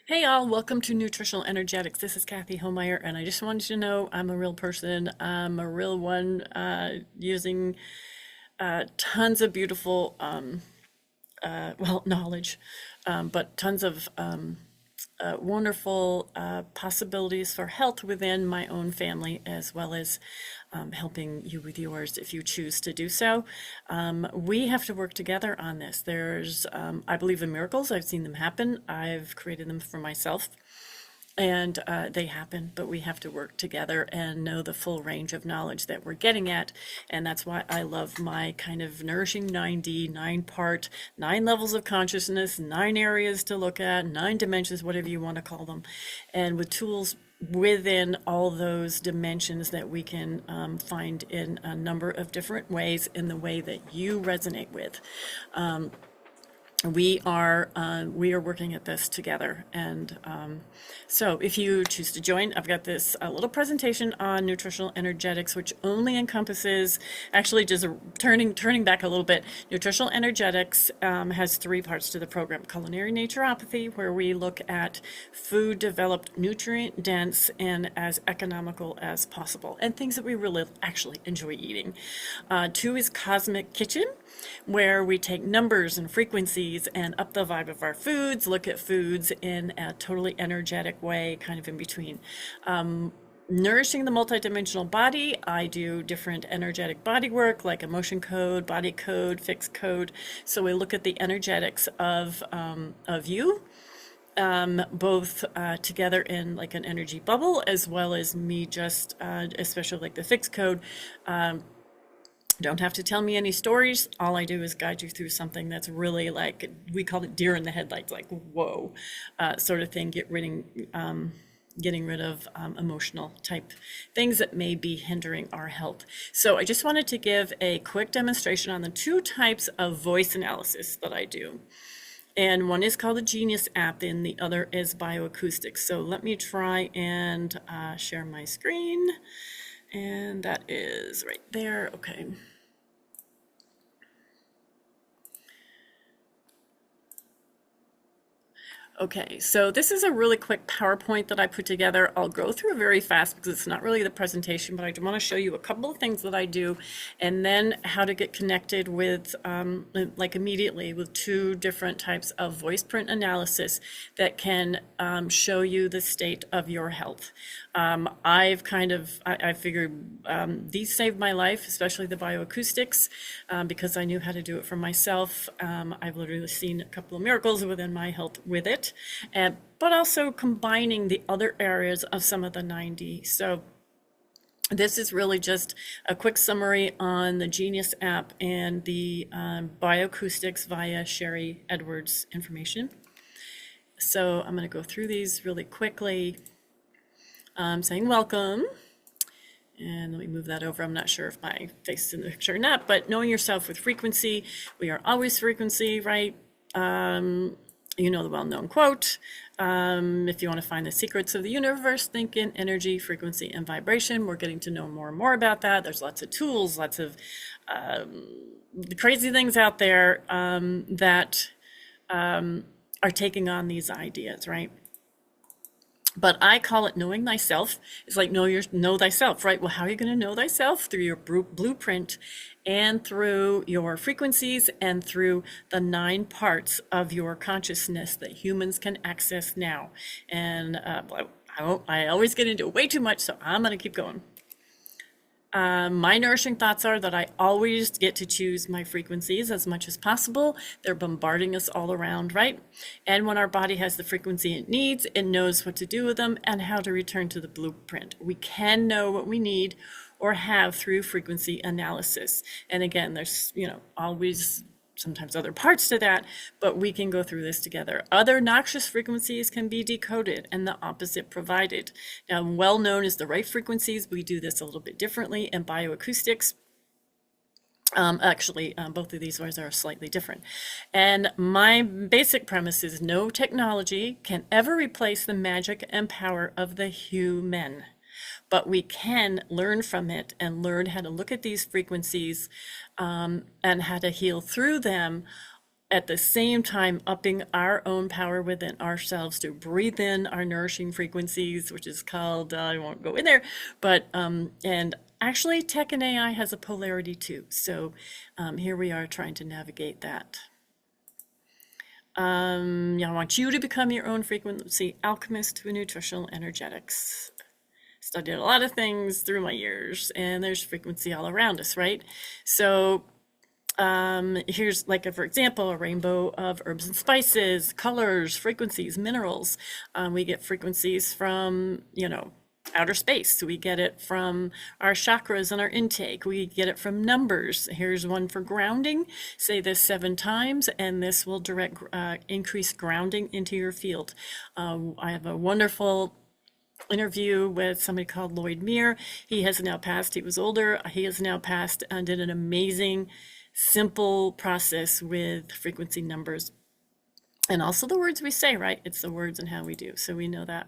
Hey all, welcome to Nutritional Energetics. This is Cathy Hohmeyer, and I just wanted you to know I'm a real person. I'm a real one using tons of beautiful, knowledge, but tons of wonderful possibilities for health within my own family, as well as helping you with yours if you choose to do so. We have to work together on this. I believe in miracles. I've seen them happen. I've created them for myself. And they happen, but we have to work together and know the full range of knowledge that we're getting at. And that's why I love my kind of nourishing 9D, 9-part, 9 levels of consciousness, 9 areas to look at, 9 dimensions, whatever you want to call them. And with tools within all those dimensions that we can find in a number of different ways in the way that you resonate with. We are working at this together, and so if you choose to join, I've got this little presentation on nutritional energetics, which only encompasses, actually just turning back a little bit. Nutritional energetics has 3 parts to the program: culinary naturopathy, where we look at food developed nutrient dense and as economical as possible, and things that we really actually enjoy eating. 2 is cosmic kitchen, where we take numbers and frequencies and up the vibe of our foods, look at foods in a totally energetic way, kind of in between. Nourishing the multidimensional body, I do different energetic body work like emotion code, body code, fixed code. So we look at the energetics of you, both together in like an energy bubble, as well as me just, especially like the fixed code. Don't have to tell me any stories. All I do is guide you through something that's really like, we call it deer in the headlights, like whoa, sort of thing. Getting rid of emotional type things that may be hindering our health. So I just wanted to give a quick demonstration on the 2 types of voice analysis that I do. And one is called the Genius app, and the other is Bioacoustics. So let me try and share my screen. And that is right there. Okay. Okay, so this is a really quick PowerPoint that I put together. I'll go through very fast because it's not really the presentation, but I want to show you a couple of things that I do, and then how to get connected with, like immediately, with 2 different types of voice print analysis that can show you the state of your health. I figured these saved my life, especially the bioacoustics, because I knew how to do it for myself. I've literally seen a couple of miracles within my health with it, but also combining the other areas of some of the 9D. So this is really just a quick summary on the Genius app and the bioacoustics via Sharry Edwards information. So I'm going to go through these really quickly. Saying welcome, and let me move that over. I'm not sure if my face is in the picture or not, but knowing yourself with frequency, we are always frequency, right? You know the well-known quote, if you want to find the secrets of the universe, think in energy, frequency, and vibration. We're getting to know more and more about that. There's lots of tools, lots of crazy things out there that are taking on these ideas, right? But I call it knowing thyself. It's like know thyself, right? Well, how are you going to know thyself? Through your blueprint and through your frequencies and through the 9 parts of your consciousness that humans can access now. And I always get into it way too much, so I'm going to keep going. My nourishing thoughts are that I always get to choose my frequencies as much as possible. They're bombarding us all around, right? And when our body has the frequency it needs, it knows what to do with them and how to return to the blueprint. We can know what we need or have through frequency analysis. And again, there's, always sometimes other parts to that, but we can go through this together. Other noxious frequencies can be decoded and the opposite provided. Now, well known as the right frequencies, we do this a little bit differently in bioacoustics. Both of these ones are slightly different. And my basic premise is no technology can ever replace the magic and power of the human. But we can learn from it and learn how to look at these frequencies and how to heal through them at the same time upping our own power within ourselves to breathe in our nourishing frequencies, which is called, I won't go in there, but, and actually tech and AI has a polarity too. So here we are trying to navigate that. I want you to become your own frequency alchemist with nutritional energetics. Studied a lot of things through my years, and there's frequency all around us, right? So here's like, for example, a rainbow of herbs and spices, colors, frequencies, minerals. We get frequencies from, outer space. We get it from our chakras and our intake. We get it from numbers. Here's one for grounding. Say this 7 times, and this will direct increase grounding into your field. I have a wonderful interview with somebody called Lloyd Meir. He has now passed. He was older. He has now passed and did an amazing, simple process with frequency numbers. And also the words we say, right? It's the words and how we do. So we know that.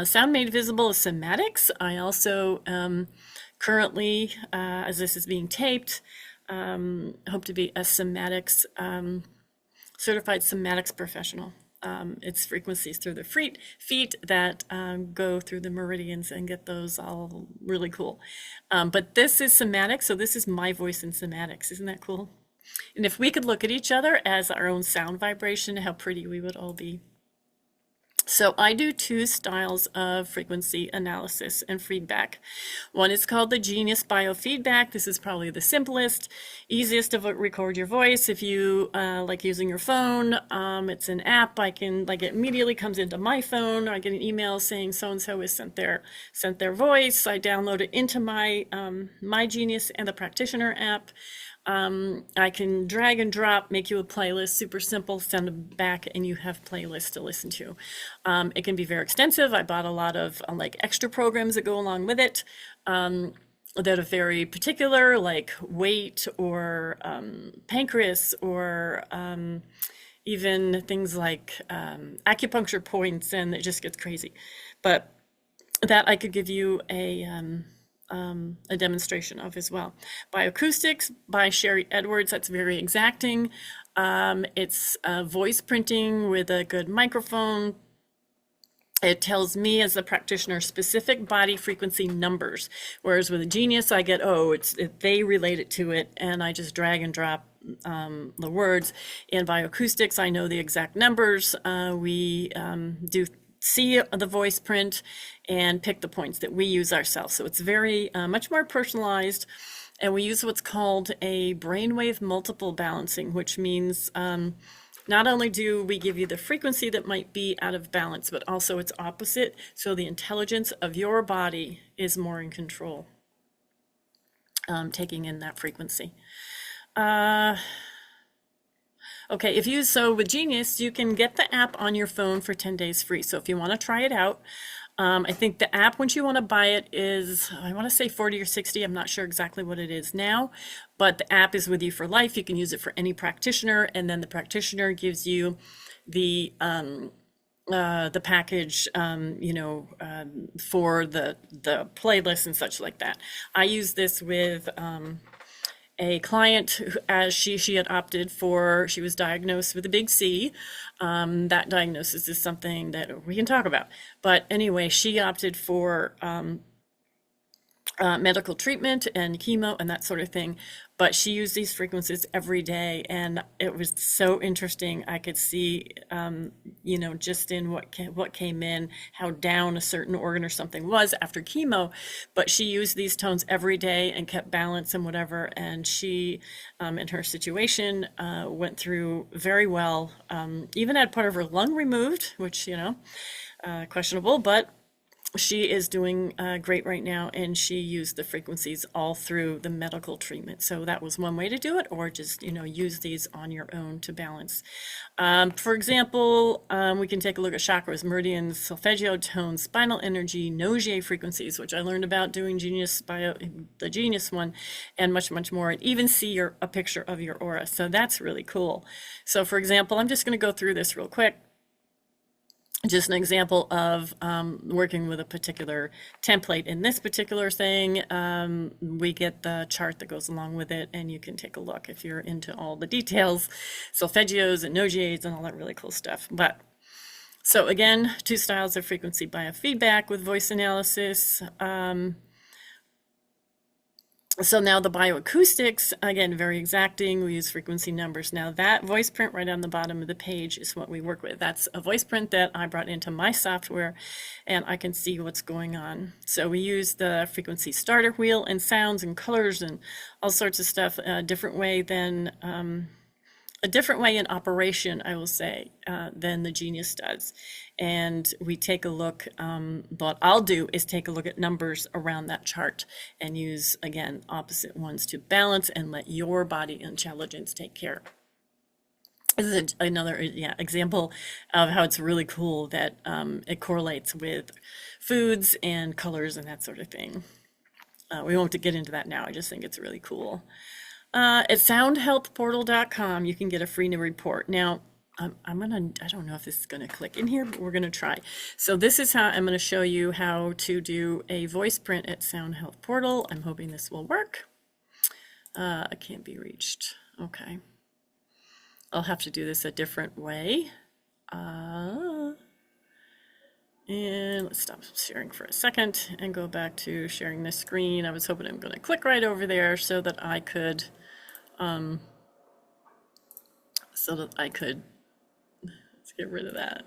Sound made visible is somatics. I also currently, as this is being taped, hope to be a somatics, certified somatics professional. It's frequencies through the feet that go through the meridians and get those all really cool. But this is somatic, so this is my voice in somatics. Isn't that cool? And if we could look at each other as our own sound vibration, how pretty we would all be. So I do 2 styles of frequency analysis and feedback. One is called the Genius Biofeedback. This is probably the simplest, easiest to record your voice. If you like using your phone, it's an app. It immediately comes into my phone. I get an email saying so-and-so has sent their voice. I download it into my Genius and the Practitioner app. I can drag and drop, make you a playlist, super simple, send them back, and you have playlists to listen to. It can be very extensive. I bought a lot of extra programs that go along with it that are very particular, like weight or pancreas or even things like acupuncture points, and it just gets crazy. But that I could give you a demonstration of as well. Bioacoustics by Sharry Edwards, that's very exacting. It's voice printing with a good microphone. It tells me as a practitioner specific body frequency numbers, whereas with a Genius I get, they relate it to it, and I just drag and drop the words. In bioacoustics I know the exact numbers. We do see the voice print and pick the points that we use ourselves. So it's very much more personalized, and we use what's called a brainwave multiple balancing, which means not only do we give you the frequency that might be out of balance, but also its opposite. So the intelligence of your body is more in control, taking in that frequency. Okay, with Genius, you can get the app on your phone for 10 days free. So if you want to try it out, I think the app, once you want to buy it, is, I want to say 40 or 60. I'm not sure exactly what it is now, but the app is with you for life. You can use it for any practitioner, and then the practitioner gives you the package, for the playlist and such like that. I use this with a client who, as she had opted for, she was diagnosed with a big C. That diagnosis is something that we can talk about. But anyway, she opted for medical treatment and chemo and that sort of thing. But she used these frequencies every day, and it was so interesting. I could see, just in what came in, how down a certain organ or something was after chemo. But she used these tones every day and kept balance and whatever. And she, in her situation, went through very well. Even had part of her lung removed, which questionable, but she is doing great right now, and she used the frequencies all through the medical treatment. So that was one way to do it, or just, use these on your own to balance. For example, we can take a look at chakras, meridians, solfeggio tones, spinal energy, Nogier frequencies, which I learned about doing the Genius one, and much, much more, and even see a picture of your aura. So that's really cool. So for example, I'm just going to go through this real quick. just an example of working with a particular template. In this particular thing, we get the chart that goes along with it, and you can take a look if you're into all the details, solfeggios and nogiades and all that really cool stuff. But so again, 2 styles of frequency biofeedback with voice analysis. So now the bioacoustics, again, very exacting. We use frequency numbers. Now that voice print right on the bottom of the page is what we work with. That's a voice print that I brought into my software, and I can see what's going on. So we use the frequency starter wheel and sounds and colors and all sorts of stuff, a different way in operation, I will say, than the Genius does. And we take a look, what I'll do is take a look at numbers around that chart and use, again, opposite ones to balance and let your body intelligence take care. This is another example of how it's really cool that it correlates with foods and colors and that sort of thing. We won't get into that now. I just think it's really cool. At soundhealthportal.com, you can get a free new report. Now, I don't know if this is gonna click in here, but we're gonna try. So this is how I'm gonna show you how to do a voice print at Sound Health Portal. I'm hoping this will work. I can't be reached. Okay. I'll have to do this a different way. And let's stop sharing for a second and go back to sharing this screen. I was hoping I'm gonna click right over there so that I could let's get rid of that.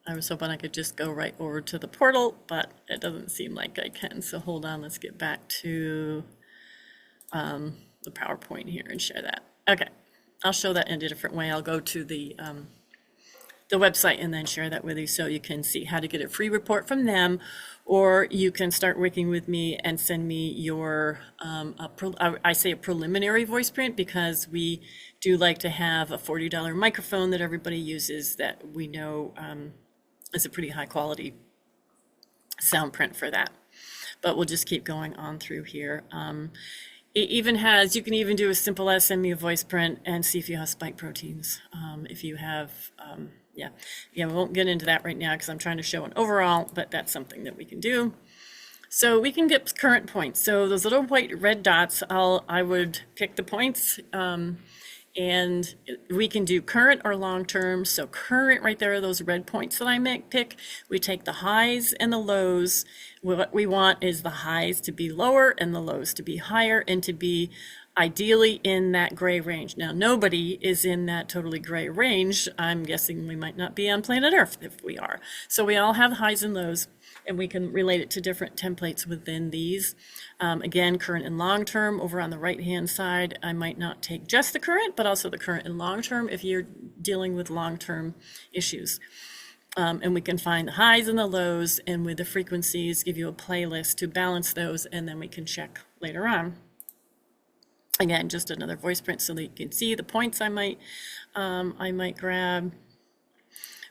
I was hoping I could just go right over to the portal, but it doesn't seem like I can. So hold on, let's get back to the PowerPoint here and share that. Okay, I'll show that in a different way. I'll go to the website and then share that with you so you can see how to get a free report from them, or you can start working with me and send me your, I say a preliminary voice print, because we do like to have a $40 microphone that everybody uses that we know is a pretty high quality sound print for that. But we'll just keep going on through here. It even has, you can even do as simple as send me a voice print and see if you have spike proteins. If you have, we won't get into that right now because I'm trying to show an overall, but that's something that we can do. So we can get current points. So those little white red dots, I would pick the points, and we can do current or long-term. So current right there are those red points that I pick. We take the highs and the lows. What we want is the highs to be lower and the lows to be higher, and to be ideally in that gray range. Now, nobody is in that totally gray range. I'm guessing we might not be on planet Earth if we are. So we all have highs and lows, and we can relate it to different templates within these. Again, current and long-term over on the right-hand side. I might not take just the current, but also the current and long-term if you're dealing with long-term issues. And we can find the highs and the lows, and with the frequencies, give you a playlist to balance those, and then we can check later on. Again, just another voice print so that you can see the points I might grab.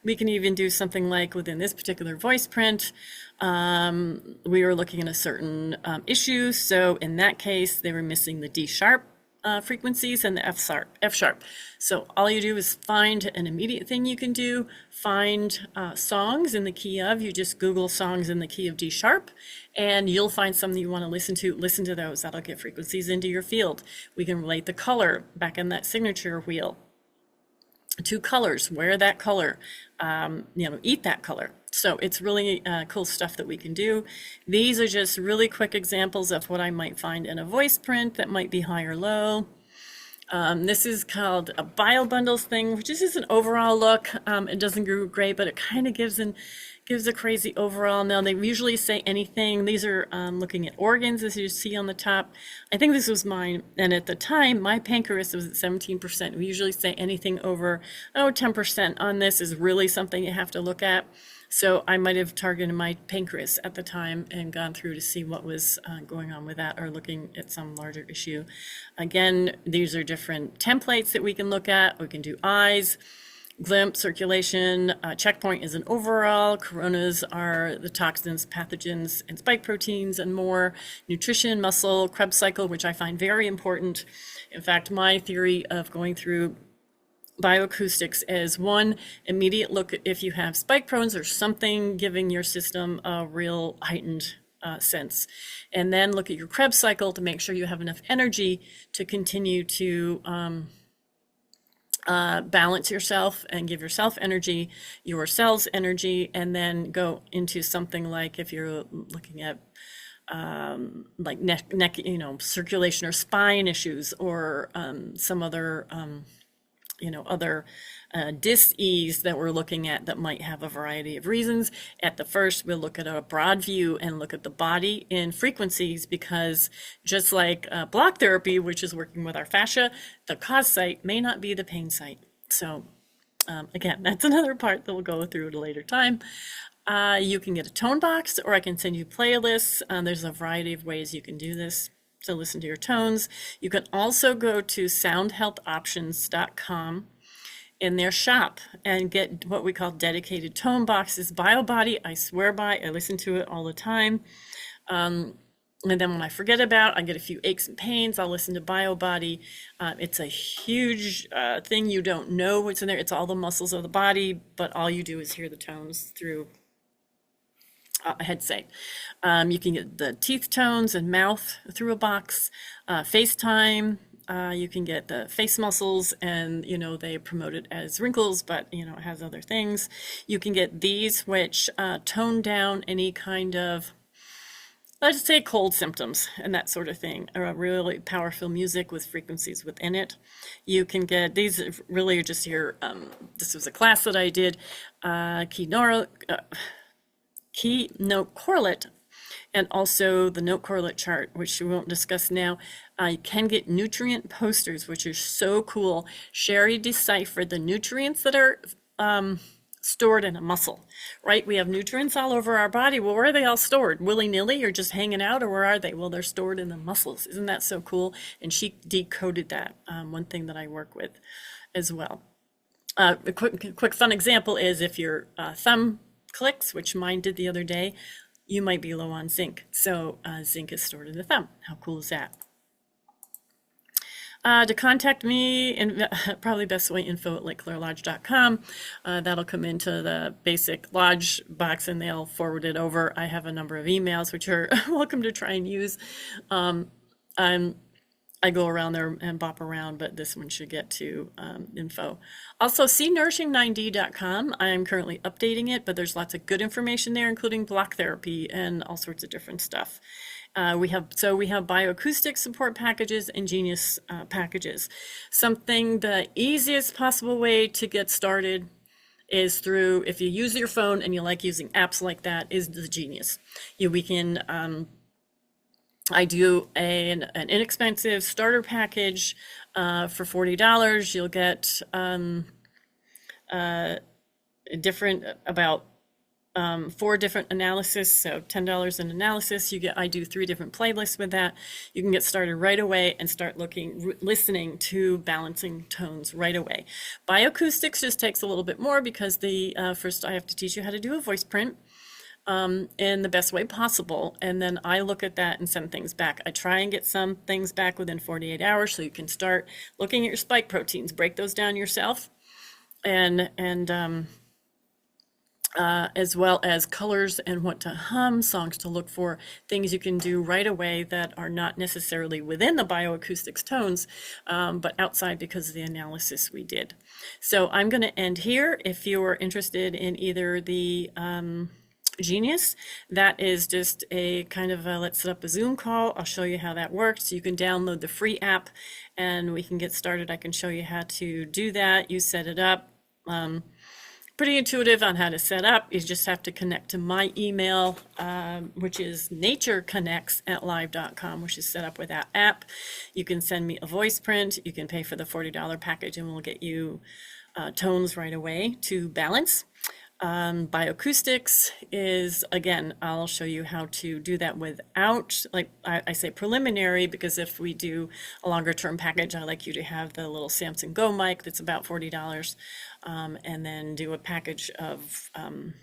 We can even do something like within this particular voice print, we were looking at a certain issue. So in that case, they were missing the D sharp frequencies and the F sharp. So all you do is find an immediate thing you can do, find songs in the key of, you just Google songs in the key of D sharp, and you'll find something you want to listen to those. That'll get frequencies into your field. We can relate the color back in that signature wheel to colors, wear that color, eat that color. So it's really cool stuff that we can do. These are just really quick examples of what I might find in a voice print that might be high or low. This is called a bio bundles thing, which is just an overall look. It doesn't go great, but it kind of gives a crazy overall. Now they usually say anything. These are looking at organs, as you see on the top. I think this was mine, and at the time my pancreas was at 17%. We usually say anything over 10% on this is really something you have to look at. So I might have targeted my pancreas at the time and gone through to see what was going on with that, or looking at some larger issue. Again, these are different templates that we can look at. We can do eyes, glimpse, circulation, checkpoint is an overall, coronas are the toxins, pathogens, and spike proteins and more, nutrition, muscle, Krebs cycle, which I find very important. In fact, my theory of going through bioacoustics as one immediate look at if you have spike prones or something giving your system a real heightened sense. And then look at your Krebs cycle to make sure you have enough energy to continue to balance yourself and give yourself energy, your cells energy, and then go into something like if you're looking at like neck, circulation or spine issues, or some other other dis-ease that we're looking at that might have a variety of reasons. At the first, we'll look at a broad view and look at the body in frequencies, because just like block therapy, which is working with our fascia, the cause site may not be the pain site. So again, that's another part that we'll go through at a later time. You can get a tone box, or I can send you playlists. There's a variety of ways you can do this to listen to your tones. You can also go to soundhealthoptions.com in their shop and get what we call dedicated tone boxes. BioBody, I swear by, I listen to it all the time. And then when I forget about, I get a few aches and pains, I'll listen to BioBody. It's a huge thing. You don't know what's in there. It's all the muscles of the body, but all you do is hear the tones through a headset. You can get the teeth tones and mouth through a box. FaceTime, you can get the face muscles, and they promote it as wrinkles, but it has other things. You can get these, which tone down any kind of, let's say, cold symptoms and that sort of thing, or really powerful music with frequencies within it. You can get these, really are just here. This was a class that I did, key note correlate, and also the note correlate chart, which we won't discuss now. You can get nutrient posters, which are so cool. Sharry deciphered the nutrients that are stored in a muscle, right? We have nutrients all over our body. Well, where are they all stored? Willy-nilly, or just hanging out, or where are they? Well, they're stored in the muscles. Isn't that so cool? And she decoded that, one thing that I work with as well. A quick fun example is if your thumb clicks, which mine did the other day, you might be low on zinc. So zinc is stored in the thumb. How cool is that? To contact me, and probably best way, info@lakeclarelodge.com. That'll come into the basic lodge box and they'll forward it over. I have a number of emails which are welcome to try and use. I go around there and bop around, but this one should get to info. Also, see nourishing9d.com. I am currently updating it, but there's lots of good information there, including block therapy and all sorts of different stuff. We have bioacoustic support packages and Genius packages. The easiest possible way to get started is through, if you use your phone and you like using apps like that, is the Genius. I do an inexpensive starter package for $40. You'll get about 4 different analysis, so $10 an analysis. I do 3 different playlists with that. You can get started right away and start listening to balancing tones right away. Bioacoustics just takes a little bit more, because first I have to teach you how to do a voice print in the best way possible, and then I look at that and send things back. I try and get some things back within 48 hours, so you can start looking at your spike proteins, break those down yourself, and as well as colors and what to hum, songs to look for, things you can do right away that are not necessarily within the bioacoustics tones, but outside because of the analysis we did. So I'm going to end here. If you are interested in either the Genius, that is just a kind of let's set up a Zoom call. I'll show you how that works. You can download the free app and we can get started. I can show you how to do that. You set it up. Pretty intuitive on how to set up. You just have to connect to my email, which is natureconnects@live.com, which is set up with that app. You can send me a voice print. You can pay for the $40 package and we'll get you tones right away to balance. Bioacoustics is, again, I'll show you how to do that without, like I say preliminary, because if we do a longer term package, I like you to have the little Samson Go mic that's about $40, and then do a package of,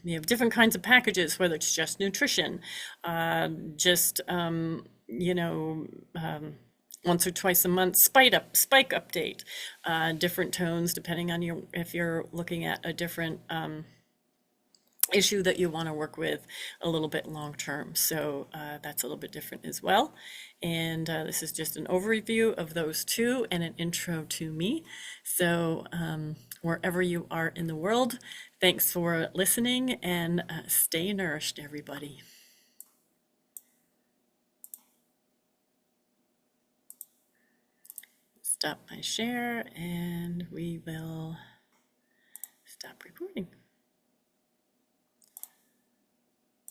you have different kinds of packages, whether it's just nutrition, once or twice a month spike update, different tones depending on if you're looking at a different issue that you want to work with a little bit long term. So that's a little bit different as well. And this is just an overview of those two and an intro to me. So wherever you are in the world, thanks for listening, and stay nourished, everybody. Stop my share and we will stop recording.